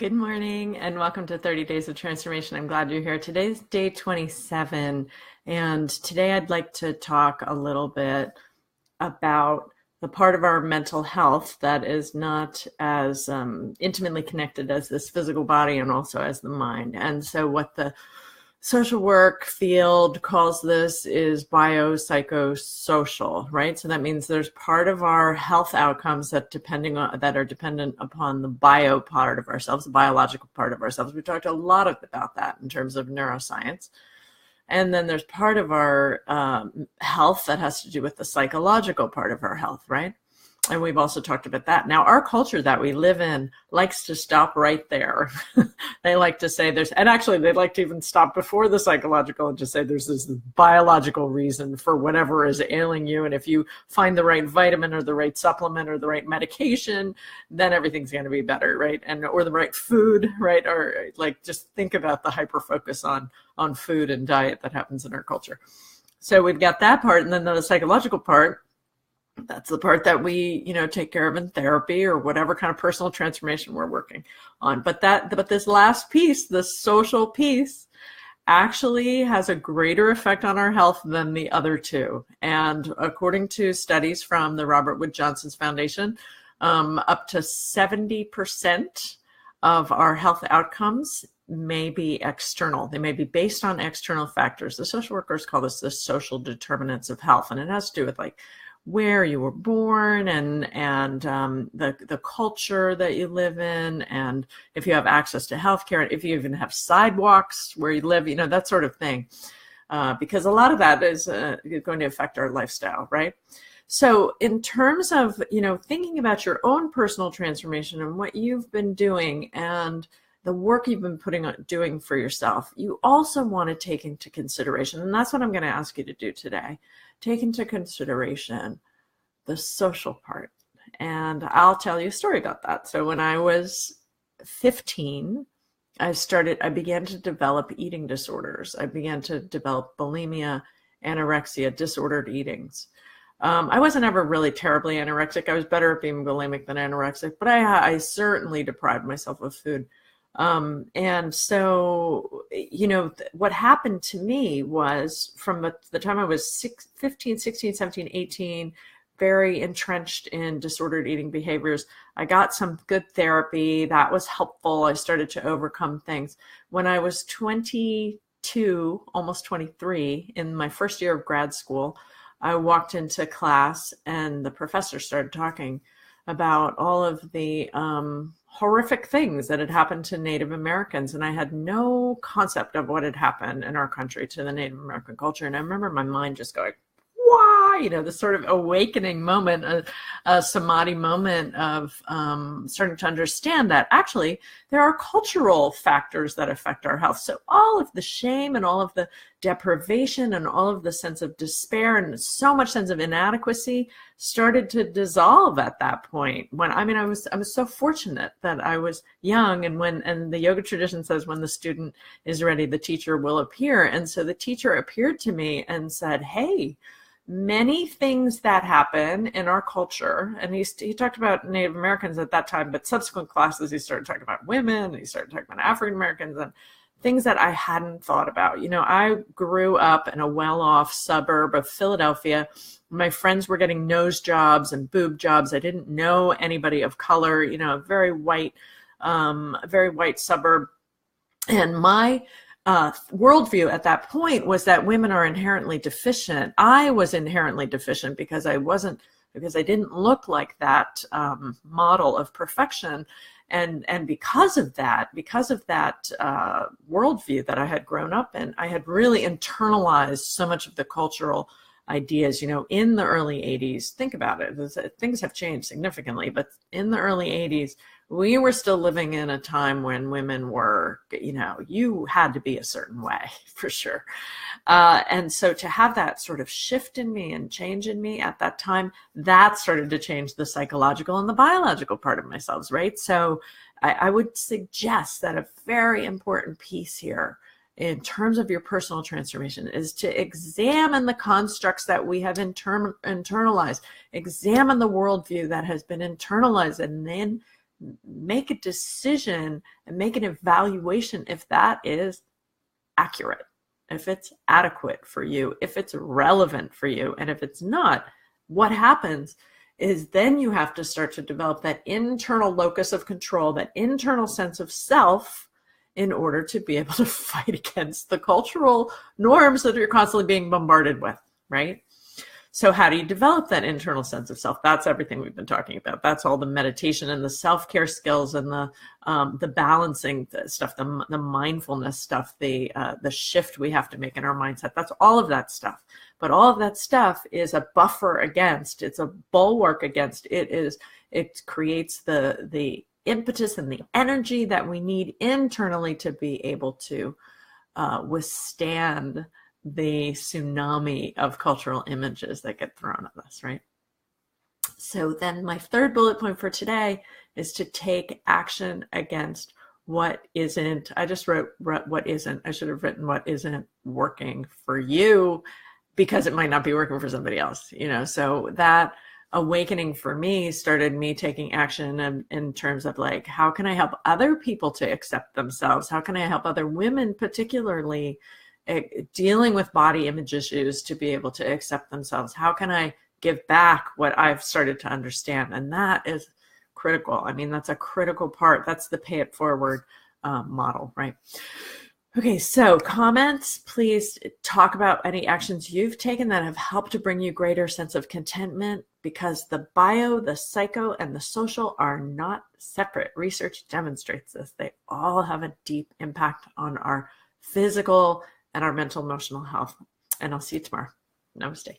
Good morning and welcome to 30 Days of Transformation. I'm glad you're here. Today's day 27, and today I'd like to talk a little bit about the part of our mental health that is not as intimately connected as this physical body and also as the mind. And so what the social work field calls this is biopsychosocial, right? So that means there's part of our health outcomes that are dependent upon the bio part of ourselves, the biological part of ourselves. We talked a lot about that in terms of neuroscience. And then there's part of our health that has to do with the psychological part of our health, right? And we've also talked about that. Now, our culture that we live in likes to stop right there. They like to say and actually they'd like to even stop before the psychological and just say there's this biological reason for whatever is ailing you. And if you find the right vitamin or the right supplement or the right medication, then everything's going to be better, right? Or the right food, right? Or like just think about the hyper focus on food and diet that happens in our culture. So we've got that part, and then the psychological part. That's the part that we, take care of in therapy or whatever kind of personal transformation we're working on. But this last piece, the social piece, actually has a greater effect on our health than the other two. And according to studies from the Robert Wood Johnson's Foundation, up to 70% of our health outcomes may be external. They may be based on external factors. The social workers call this the social determinants of health. And it has to do with where you were born and the culture that you live in, and if you have access to healthcare, if you even have sidewalks where you live, that sort of thing, because a lot of that is going to affect our lifestyle, right? So in terms of, thinking about your own personal transformation and what you've been doing and the work you've been doing for yourself, you also want to take into consideration, and that's what I'm going to ask you to do today, take into consideration the social part. And I'll tell you a story about that. So when I was 15, I began to develop eating disorders. I began to develop bulimia, anorexia, disordered eatings. I wasn't ever really terribly anorexic. I was better at being bulimic than anorexic, but I certainly deprived myself of food. And so, what happened to me was from the time I was 15, 16, 17, 18, very entrenched in disordered eating behaviors. I got some good therapy that was helpful. I started to overcome things. When I was 22, almost 23, in my first year of grad school, I walked into class and the professor started talking about all of the horrific things that had happened to Native Americans. And I had no concept of what had happened in our country to the Native American culture. And I remember my mind just going, why? This sort of awakening moment, a samadhi moment of starting to understand that actually there are cultural factors that affect our health. So all of the shame and all of the deprivation and all of the sense of despair and so much sense of inadequacy started to dissolve at that point. I was so fortunate that I was young, and the yoga tradition says when the student is ready, the teacher will appear. And so the teacher appeared to me and said, hey, many things that happen in our culture, and he talked about Native Americans at that time, but subsequent classes he started talking about women, and he started talking about African Americans and things that I hadn't thought about. I grew up in a well-off suburb of Philadelphia. My friends were getting nose jobs and boob jobs. I didn't know anybody of color, a very white suburb. And my worldview at that point was that women are inherently deficient. I was inherently deficient because I didn't look like that model of perfection. And because of that worldview that I had grown up in, I had really internalized so much of the cultural ideas, in the early 80s. Think about it. Things have changed significantly, but in the early 80s, we were still living in a time when women were, you had to be a certain way for sure. And so to have that sort of shift in me and change in me at that time, that started to change the psychological and the biological part of myself, right? So I would suggest that a very important piece here in terms of your personal transformation is to examine the constructs that we have internalized, examine the worldview that has been internalized, and then make a decision and make an evaluation if that is accurate, if it's adequate for you, if it's relevant for you. And if it's not, what happens is then you have to start to develop that internal locus of control, that internal sense of self, in order to be able to fight against the cultural norms that you're constantly being bombarded with, right? So how do you develop that internal sense of self? That's everything we've been talking about. That's all the meditation and the self-care skills and the balancing stuff, the mindfulness stuff, the shift we have to make in our mindset. That's all of that stuff. But all of that stuff is a buffer against, it's a bulwark against, it creates the impetus and the energy that we need internally to be able to withstand the tsunami of cultural images that get thrown at us, right? So then my third bullet point for today is to take action against what isn't. I just wrote what isn't. I should have written what isn't working for you, because it might not be working for somebody else, so that awakening for me started me taking action in terms of like, how can I help other people to accept themselves? How can I help other women, particularly dealing with body image issues, to be able to accept themselves? How can I give back what I've started to understand? And that is critical. I mean, that's a critical part. That's the pay it forward model, right? Okay, so comments, please talk about any actions you've taken that have helped to bring you greater sense of contentment, because the bio, the psycho, and the social are not separate. Research demonstrates this. They all have a deep impact on our physical and our mental, emotional health. And I'll see you tomorrow. Namaste.